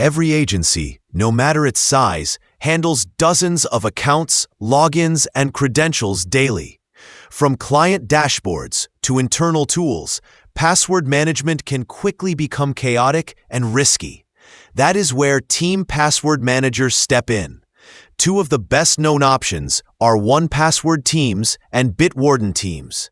Every agency, no matter its size, handles dozens of accounts, logins, and credentials daily. From client dashboards to internal tools, password management can quickly become chaotic and risky. That is where team password managers step in. Two of the best-known options are 1Password teams and Bitwarden teams.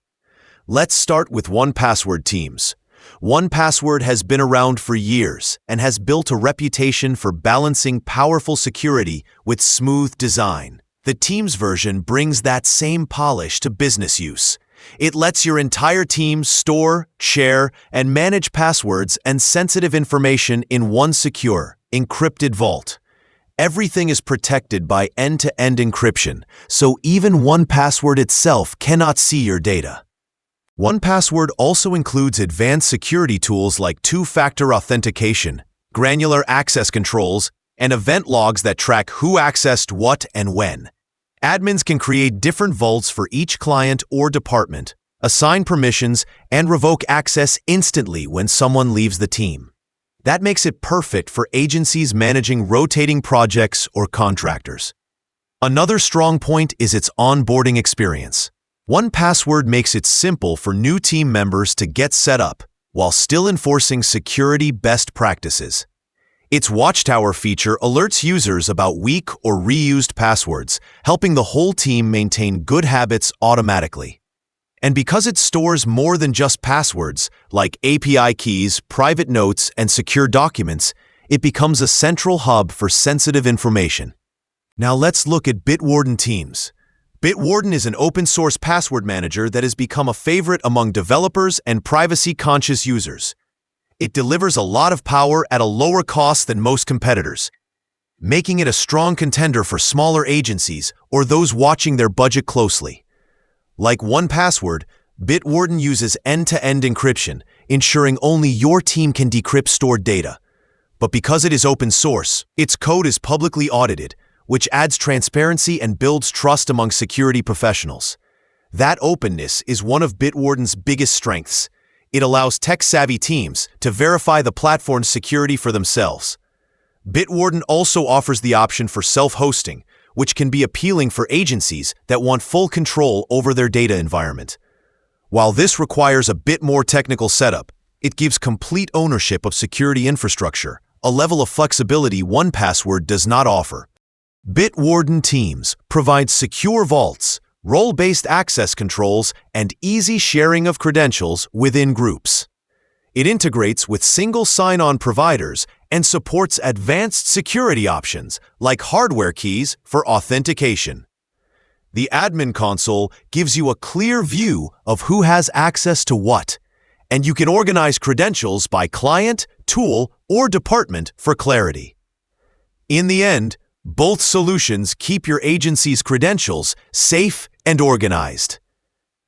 Let's start with 1Password teams. 1Password has been around for years and has built a reputation for balancing powerful security with smooth design. The Teams version brings that same polish to business use. It lets your entire team store, share, and manage passwords and sensitive information in one secure, encrypted vault. Everything is protected by end-to-end encryption, so even 1Password itself cannot see your data. 1Password also includes advanced security tools like two-factor authentication, granular access controls, and event logs that track who accessed what and when. Admins can create different vaults for each client or department, assign permissions, and revoke access instantly when someone leaves the team. That makes it perfect for agencies managing rotating projects or contractors. Another strong point is its onboarding experience. 1Password makes it simple for new team members to get set up while still enforcing security best practices. Its Watchtower feature alerts users about weak or reused passwords, helping the whole team maintain good habits automatically. And because it stores more than just passwords, like API keys, private notes, and secure documents, it becomes a central hub for sensitive information. Now let's look at Bitwarden teams. Bitwarden is an open-source password manager that has become a favorite among developers and privacy-conscious users. It delivers a lot of power at a lower cost than most competitors, making it a strong contender for smaller agencies or those watching their budget closely. Like 1Password, Bitwarden uses end-to-end encryption, ensuring only your team can decrypt stored data. But because it is open source, its code is publicly audited, which adds transparency and builds trust among security professionals. That openness is one of Bitwarden's biggest strengths. It allows tech-savvy teams to verify the platform's security for themselves. Bitwarden also offers the option for self-hosting, which can be appealing for agencies that want full control over their data environment. While this requires a bit more technical setup, it gives complete ownership of security infrastructure, a level of flexibility 1Password does not offer. Bitwarden teams provide secure vaults, role-based access controls, and easy sharing of credentials within groups. It integrates with single sign-on providers and supports advanced security options like hardware keys for authentication. The admin console gives you a clear view of who has access to what, and you can organize credentials by client, tool, or department for clarity. In the end, both solutions keep your agency's credentials safe and organized.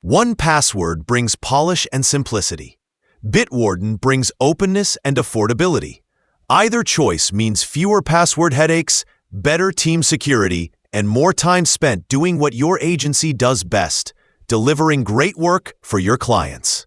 1Password brings polish and simplicity. Bitwarden brings openness and affordability. Either choice means fewer password headaches, better team security, and more time spent doing what your agency does best, delivering great work for your clients.